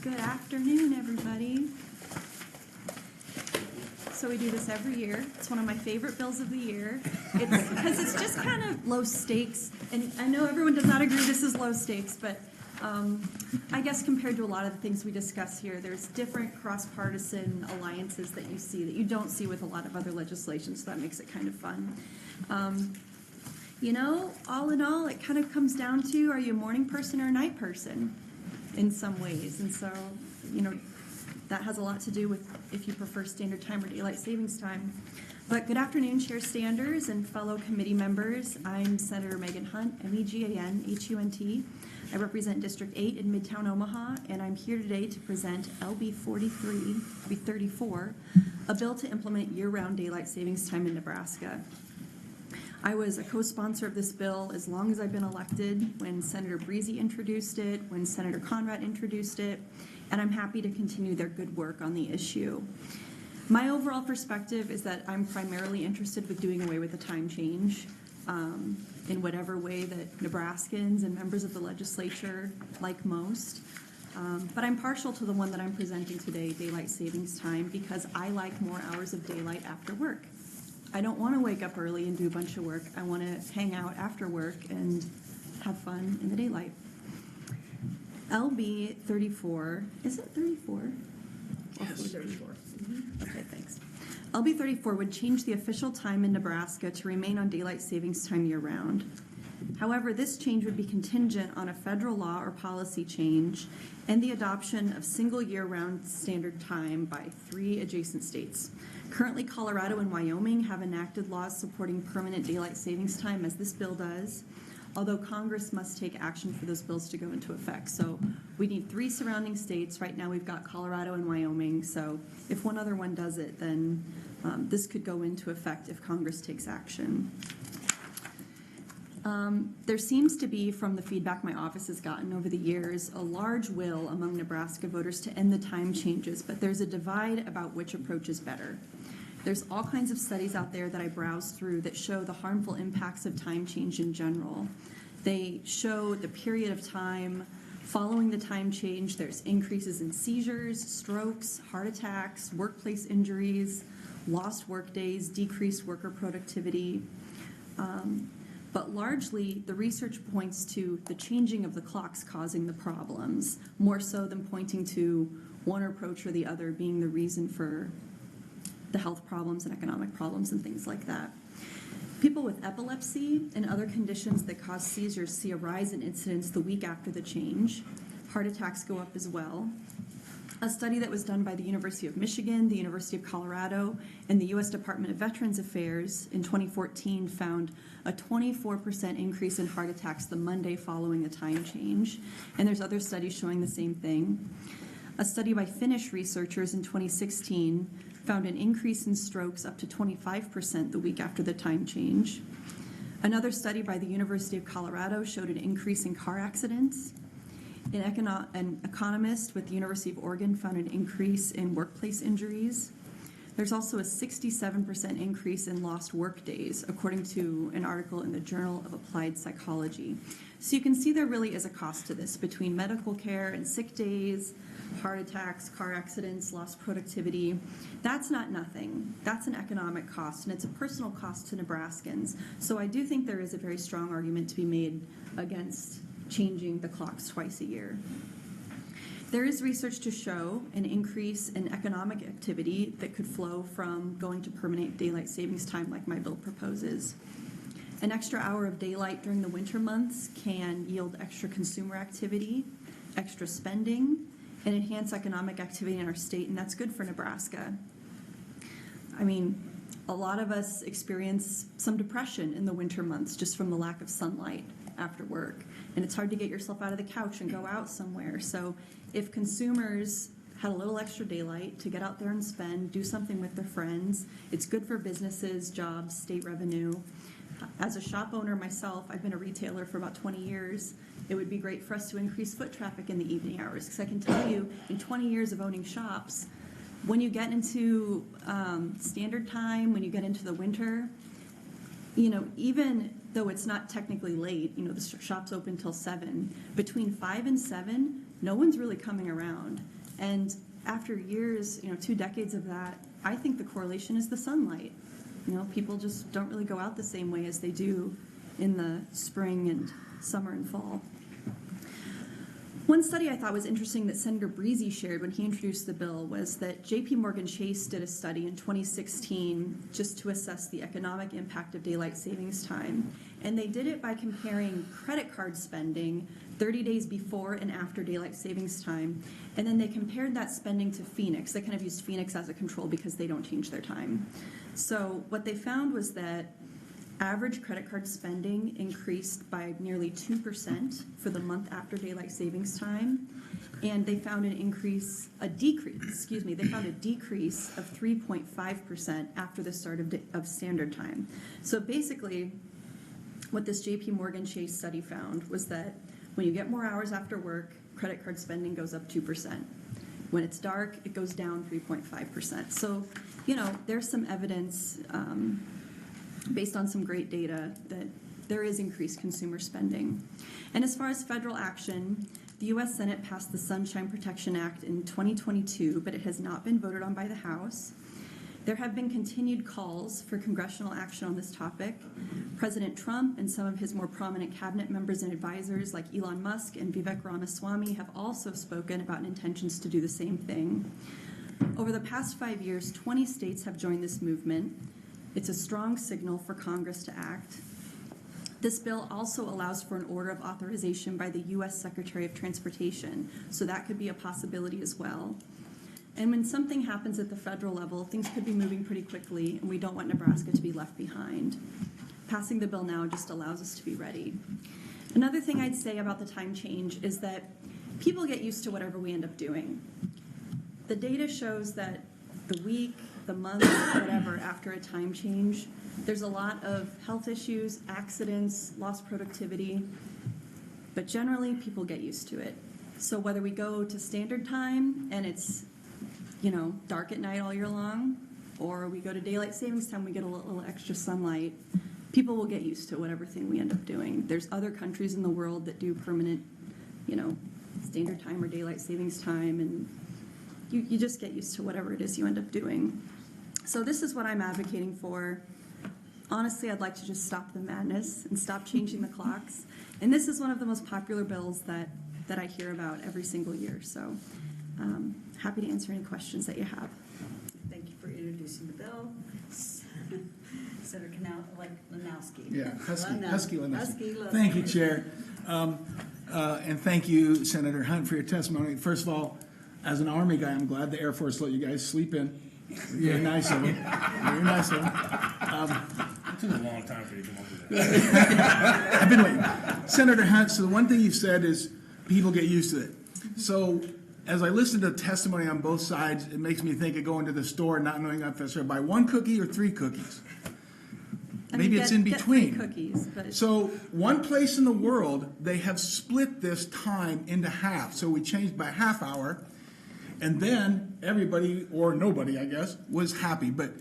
Good afternoon, everybody. So we do this every year. It's one of my favorite bills of the year. It's because it's just kind of low stakes. And I know everyone does not agree this is low stakes, but I guess compared to a lot of the things we discuss here, there's different cross-partisan alliances that you see that you don't see with a lot of other legislation, so that makes it kind of fun. All in all, it kind of comes down to, are you a morning person or a night person in some ways? And so, that has a lot to do with if you prefer standard time or daylight savings time. But good afternoon, Chair Standers and fellow committee members. I'm Senator Megan Hunt, MEGAN-HUNT. I represent District 8 in Midtown Omaha, and I'm here today to present LB34, a bill to implement year-round daylight savings time in Nebraska. I was a co-sponsor of this bill as long as I've been elected, when Senator Breezy introduced it, when Senator Conrad introduced it, and I'm happy to continue their good work on the issue. My overall perspective is that I'm primarily interested with doing away with the time change in whatever way that Nebraskans and members of the legislature like most. But I'm partial to the one that I'm presenting today, daylight savings time, because I like more hours of daylight after work. I don't want to wake up early and do a bunch of work. I want to hang out after work and have fun in the daylight. LB34, is it 34? Yes. 34. Okay, thanks. LB34 would change the official time in Nebraska to remain on daylight savings time year-round. However, this change would be contingent on a federal law or policy change and the adoption of single year-round standard time by 3 adjacent states. Currently, Colorado and Wyoming have enacted laws supporting permanent daylight savings time, as this bill does, although Congress must take action for those bills to go into effect. So we need 3 surrounding states. Right now we've got Colorado and Wyoming, so if one other one does it, then this could go into effect if Congress takes action. There seems to be, from the feedback my office has gotten over the years, a large will among Nebraska voters to end the time changes, but there's a divide about which approach is better. There's all kinds of studies out there that I browsed through that show the harmful impacts of time change in general. They show the period of time following the time change. There's increases in seizures, strokes, heart attacks, workplace injuries, lost work days, decreased worker productivity. But largely, the research points to the changing of the clocks causing the problems, more so than pointing to one approach or the other being the reason for the health problems and economic problems and things like that. People with epilepsy and other conditions that cause seizures see a rise in incidence the week after the change. Heart attacks go up as well. A study that was done by the University of Michigan, the University of Colorado, and the U.S. Department of Veterans Affairs in 2014 found a 24% increase in heart attacks the Monday following the time change. And there's other studies showing the same thing. A study by Finnish researchers in 2016 found an increase in strokes up to 25% the week after the time change. Another study by the University of Colorado showed an increase in car accidents. An economist with the University of Oregon found an increase in workplace injuries. There's also a 67% increase in lost work days, according to an article in the Journal of Applied Psychology. So you can see there really is a cost to this between medical care and sick days, heart attacks, car accidents, lost productivity. That's not nothing. That's an economic cost, and it's a personal cost to Nebraskans. So I do think there is a very strong argument to be made against changing the clocks twice a year. There is research to show an increase in economic activity that could flow from going to permanent daylight savings time like my bill proposes. An extra hour of daylight during the winter months can yield extra consumer activity, extra spending, and enhance economic activity in our state, and that's good for Nebraska. I mean, a lot of us experience some depression in the winter months just from the lack of sunlight after work, and it's hard to get yourself out of the couch and go out somewhere. So if consumers had a little extra daylight to get out there and spend, do something with their friends, it's good for businesses, jobs, state revenue. As a shop owner myself, I've been a retailer for about 20 years. It would be great for us to increase foot traffic in the evening hours, because I can tell you, in 20 years of owning shops, when you get into standard time, when you get into the winter, even though it's not technically late, the shop's open till 7, between 5 and 7, no one's really coming around. And after years, 2 decades of that, I think the correlation is the sunlight. People just don't really go out the same way as they do in the spring and summer and fall. One study I thought was interesting that Senator Breezy shared when he introduced the bill was that J.P. Morgan Chase did a study in 2016 just to assess the economic impact of daylight savings time. And they did it by comparing credit card spending 30 days before and after daylight savings time. And then they compared that spending to Phoenix. They kind of used Phoenix as a control because they don't change their time. So what they found was that average credit card spending increased by nearly 2% for the month after daylight savings time, and they found they found a decrease of 3.5% after the start of standard time. So basically, what this J.P. Morgan Chase study found was that when you get more hours after work, credit card spending goes up 2%. When it's dark, it goes down 3.5%. So, there's some evidence based on some great data that there is increased consumer spending. And as far as federal action, the U.S. Senate passed the Sunshine Protection Act in 2022, but it has not been voted on by the House. There have been continued calls for congressional action on this topic. President Trump and some of his more prominent cabinet members and advisors like Elon Musk and Vivek Ramaswamy have also spoken about intentions to do the same thing. Over the past 5 years, 20 states have joined this movement. It's a strong signal for Congress to act. This bill also allows for an order of authorization by the U.S. Secretary of Transportation, so that could be a possibility as well. And when something happens at the federal level, things could be moving pretty quickly, and we don't want Nebraska to be left behind. Passing the bill now just allows us to be ready. Another thing I'd say about the time change is that people get used to whatever we end up doing. The data shows that the week, the month, whatever, after a time change, there's a lot of health issues, accidents, lost productivity, but generally people get used to it. So whether we go to standard time and it's, dark at night all year long, or we go to daylight savings time, we get a little extra sunlight, people will get used to whatever thing we end up doing. There's other countries in the world that do permanent, standard time or daylight savings time, and you just get used to whatever it is you end up doing. So this is what I'm advocating for. Honestly, I'd like to just stop the madness and stop changing the clocks. And this is one of the most popular bills that I hear about every single year. So happy to answer any questions that you have. Thank you for introducing the bill. Senator Lanowski. Yeah, Husky Lanowski. Husky Lanowski. Thank you, Chair. And thank you, Senator Hunt, for your testimony. First of all, as an Army guy, I'm glad the Air Force let you guys sleep in. Very nice of them. Very nice of them. It took a long time for you to come up with that. I've been waiting. Senator Hunt, so the one thing you said is people get used to it. So as I listen to testimony on both sides, it makes me think of going to the store and not knowing if I should buy 1 cookie or 3 cookies. Maybe it's in between. Get 3 cookies, but So one place in the world, they have split this time into half. So we changed by half hour, and then everybody, or nobody, I guess, was happy. But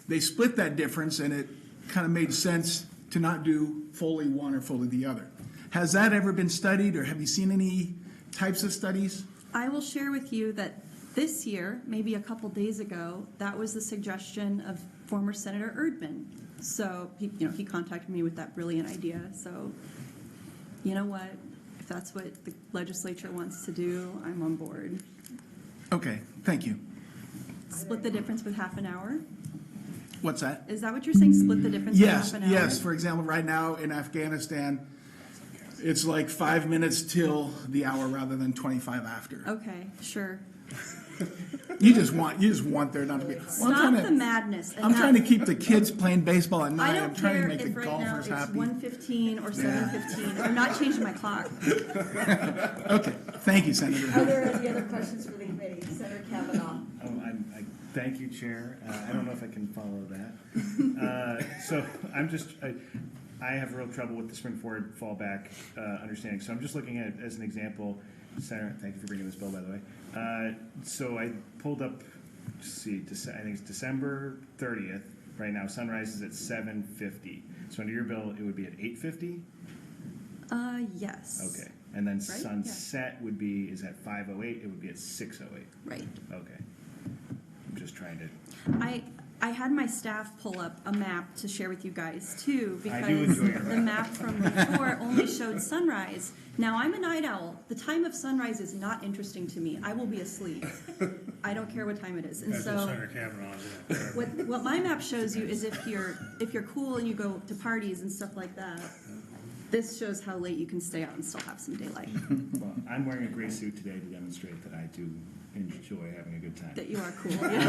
they split that difference, and it kind of made sense to not do fully one or fully the other. Has that ever been studied, or have you seen any types of studies? I will share with you that this year, maybe a couple days ago, that was the suggestion of former Senator Erdman. So he contacted me with that brilliant idea. So you know what? If that's what the legislature wants to do, I'm on board. Okay, thank you. Split the difference with half an hour? What's that? Is that what you're saying? Split the difference with half an hour? Yes. For example, right now in Afghanistan, it's like 5 minutes till the hour rather than 25 after. Okay, sure. You just want there not to be. Stop the madness. I'm trying to keep the kids playing baseball at night. I I'm don't trying to care make the if right now golfers it's happy. 1:15 or 7:15. I'm not changing my clock. Okay, thank you, Senator. Are there any other questions for the committee? Senator Kavanaugh. I thank you, Chair. I don't know if I can follow that. So I have real trouble with the spring forward fallback understanding. So I'm just looking at it as an example. Senator, thank you for bringing this bill, by the way. So I pulled up, I think it's December 30th. Right now, sunrise is at 7:50. So under your bill, it would be at 8:50? Yes. Okay. And then yeah. sunset would be, is at 5:08, it would be at 6:08. Right. Okay. I'm just trying to, I had my staff pull up a map to share with you guys too, I do because enjoy your the map from before only showed sunrise. Now, I'm a night owl. The time of sunrise is not interesting to me. I will be asleep. I don't care what time it is. And That's so what Senator Kavanaugh's in. what my map shows you is if you're cool and you go to parties and stuff like that, this shows how late you can stay out and still have some daylight. well, I'm wearing a gray suit today to demonstrate that I do enjoy having a good time. That you are cool. Yeah.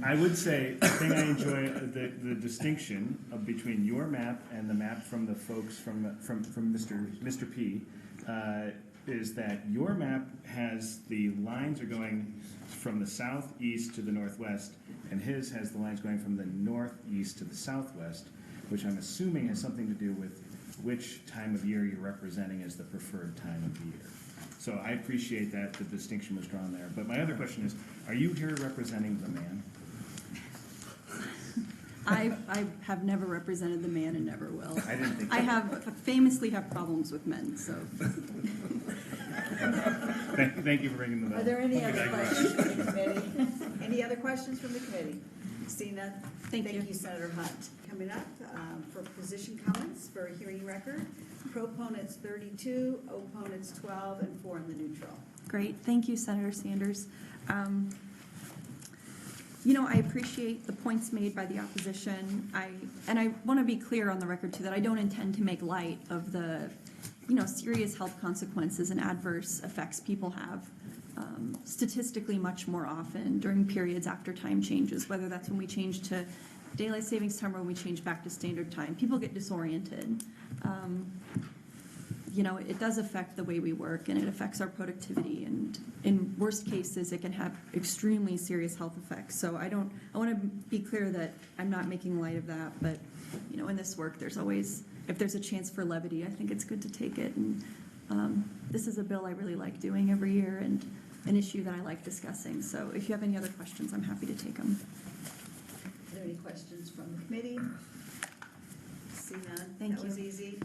I would say the thing I enjoy, the distinction of between your map and the map from the folks from Mr. P, is that your map has the lines are going from the southeast to the northwest, and his has the lines going from the northeast to the southwest, which I'm assuming has something to do with which time of year you're representing as the preferred time of year. So I appreciate that the distinction was drawn there. But my other question is, are you here representing the man? I have never represented the man and never will. I didn't think I so. famously have problems with men, so. Thank you for bringing the bell. Are there any other questions from the committee? Any other questions from the committee? Seeing none? Thank you. Senator Hunt. Coming up for position comments for a hearing record, proponents 32, opponents 12, and 4 in the neutral. Great, thank you, Senator Sanders. I appreciate the points made by the opposition. I want to be clear on the record too that I don't intend to make light of the, serious health consequences and adverse effects people have statistically much more often during periods after time changes, whether that's when we change to daylight savings time or when we change back to standard time. People get disoriented. It does affect the way we work, and it affects our productivity, and in worst cases, it can have extremely serious health effects. So I want to be clear that I'm not making light of that, but, in this work, there's always, if there's a chance for levity, I think it's good to take it. And this is a bill I really like doing every year and an issue that I like discussing. So if you have any other questions, I'm happy to take them. Are there any questions from the committee? See none? Thank That was you. easy.